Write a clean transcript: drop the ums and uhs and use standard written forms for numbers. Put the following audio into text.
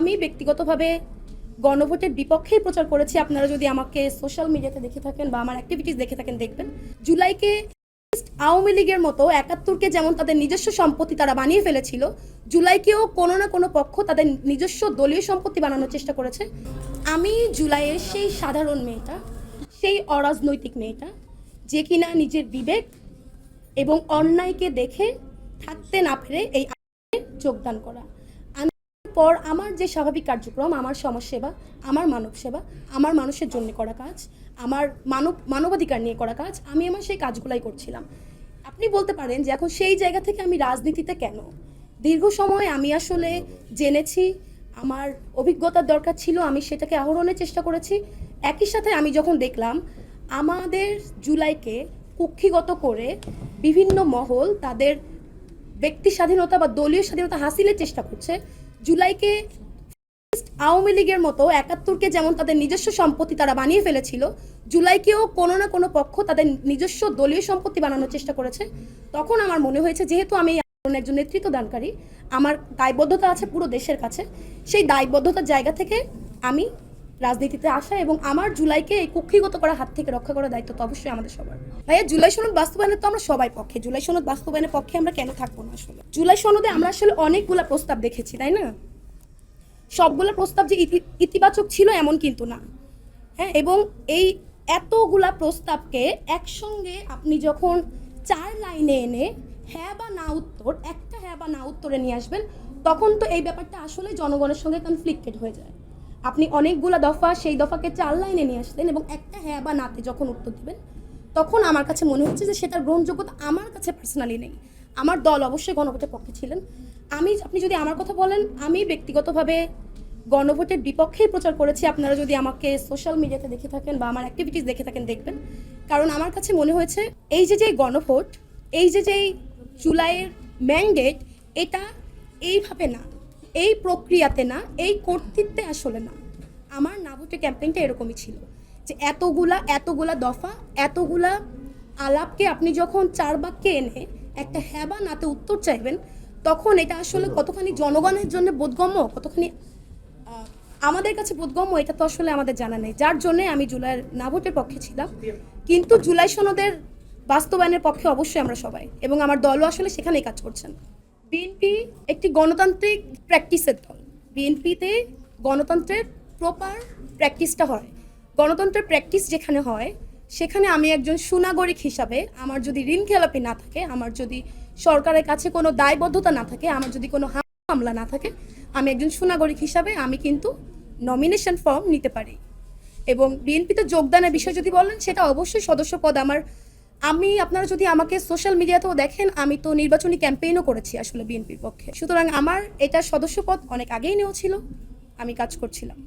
আমি ব্যক্তিগতভাবে গণভোটের বিপক্ষেই প্রচার করেছি। আপনারা যদি আমাকে সোশ্যাল মিডিয়াতে দেখে থাকেন বা আমার অ্যাক্টিভিটিস দেখে থাকেন দেখবেন জুলাইকে আওয়ামী লীগের মতো ৭১কে যেমন তাদের নিজস্ব সম্পত্তি তারা বানিয়ে ফেলেছিল, জুলাইকেও কোনো না কোনো পক্ষ তাদের নিজস্ব দলীয় সম্পত্তি বানানোর চেষ্টা করেছে। আমি জুলাইয়ের সেই সাধারণ মেয়েটা, সেই অরাজনৈতিক মেয়েটা যে কিনা নিজের বিবেক এবং অন্যায়কে দেখে থাকতে না পেরে এই যোগদান করা। পর আমার যে স্বাভাবিক কার্যক্রম, আমার সমাজসেবা, আমার মানব সেবা, আমার মানুষের জন্য করা কাজ, আমার মানবাধিকার নিয়ে করা কাজ, আমি আমার সেই কাজগুলাই করছিলাম। আপনি বলতে পারেন যে এখন সেই জায়গা থেকে আমি রাজনীতিতে কেন? দীর্ঘ সময় আমি আসলে জেনেছি, আমার অভিজ্ঞতার দরকার ছিল, আমি সেটাকে আহরণের চেষ্টা করেছি। একই সাথে আমি যখন দেখলাম আমাদের জুলাইকে কুক্ষিগত করে বিভিন্ন মহল তাদের ব্যক্তি স্বাধীনতা বা দলীয় স্বাধীনতা হাসিলের চেষ্টা করছে, জুলাইকে আওয়ামী লীগের মতো ৭১কে যেমন তাদের নিজস্ব সম্পত্তি তারা বানিয়ে ফেলেছিল, জুলাইকেও কোনো না কোনো পক্ষ তাদের নিজস্ব দলীয় সম্পত্তি বানানোর চেষ্টা করেছে। তখন আমার মনে হয়েছে যেহেতু আমি একজন নেতৃত্ব দানকারী, আমার দায়বদ্ধতা আছে পুরো দেশের কাছে, সেই দায়বদ্ধতার জায়গা থেকে আমি রাজনীতিতে আসা এবং আমার জুলাইকে এই কুক্ষিগত করার হাত থেকে রক্ষা করার দায়িত্ব তো অবশ্যই আমাদের সবার। ভাইয়া, জুলাই সনদ বাস্তবায়নের তো আমরা সবাই পক্ষে। জুলাই সনদ বাস্তবায়নের পক্ষে আমরা কেন থাকবো না? আসলে জুলাই সনদে আমরা আসলে অনেকগুলা প্রস্তাব দেখেছি, তাই না? সবগুলো প্রস্তাব যে ইতিবাচক ছিল এমন কিন্তু না। হ্যাঁ, এবং এই এতগুলা প্রস্তাবকে একসঙ্গে আপনি যখন 4 লাইনে এনে হ্যাঁ বা না উত্তর, একটা হ্যাঁ বা না উত্তরে নিয়ে আসবেন, তখন তো এই ব্যাপারটা আসলে জনগণের সঙ্গে কনফ্লিক্টেড হয়ে যায়। আপনি অনেকগুলা দফা, সেই দফাকে 4 লাইনে নিয়ে আসলেন এবং একটা হ্যাঁ বা নাতে যখন উত্তর দিবেন, তখন আমার কাছে মনে হচ্ছে যে সেটার গ্রহণযোগ্যতা আমার কাছে পার্সোনালি নেই। আমার দল অবশ্যই গণভোটের পক্ষে ছিলেন। আপনি যদি আমার কথা বলেন, আমি ব্যক্তিগতভাবে গণভোটের বিপক্ষেই প্রচার করেছি। আপনারা যদি আমাকে সোশ্যাল মিডিয়াতে দেখে থাকেন বা আমার অ্যাক্টিভিটিস দেখে থাকেন দেখবেন। কারণ আমার কাছে মনে হয়েছে এই যে গণভোট, এই যে জুলাইয়ের ম্যান্ডেট, এটা এইভাবে না, এই প্রক্রিয়াতে না, এই কর্তৃত্বে আসলে না। আমার না ভোটের ক্যাম্পেইনটা এরকমই ছিল যে এতগুলা দফা, এতগুলা আলাপকে আপনি যখন 4 বাক্যে এনে একটা হ্যাঁ বা নাতে উত্তর চাইবেন, তখন এটা আসলে কতখানি জনগণের জন্য বোধগম্য, কতখানি আমাদের কাছে বোধগম্য, এটা তো আসলে আমাদের জানা নেই। যার জন্য আমি জুলাইয়ের না ভোটের পক্ষে ছিলাম, কিন্তু জুলাই সনদের বাস্তবায়নের পক্ষে অবশ্যই আমরা সবাই, এবং আমার দলও আসলে সেখানেই কাজ করছেন। বিএনপি একটি গণতান্ত্রিক প্র্যাকটিসের দল। বিএনপিতে গণতন্ত্রের প্রপার প্র্যাকটিসটা হয়। গণতন্ত্রের প্র্যাকটিস যেখানে হয়, সেখানে আমি একজন সুনাগরিক হিসাবে, আমার যদি ঋণ খেলাপি না থাকে, আমার যদি সরকারের কাছে কোনো দায়বদ্ধতা না থাকে, আমার যদি কোনো মামলা না থাকে, আমি একজন সুনাগরিক হিসাবে আমি কিন্তু নমিনেশন ফর্ম নিতে পারি। এবং বিএনপিতে যোগদানের বিষয় যদি বলেন, সেটা অবশ্যই সদস্য পদ আপনারা যদি আমাকে সোশ্যাল মিডিয়াতেও দেখেন, আমি তো নির্বাচনী ক্যাম্পেইনও করেছি আসলে বিএনপির পক্ষে। সুতরাং আমার এটা সদস্য পদ অনেক আগেই নেওয়া ছিল, আমি কাজ করছিলাম।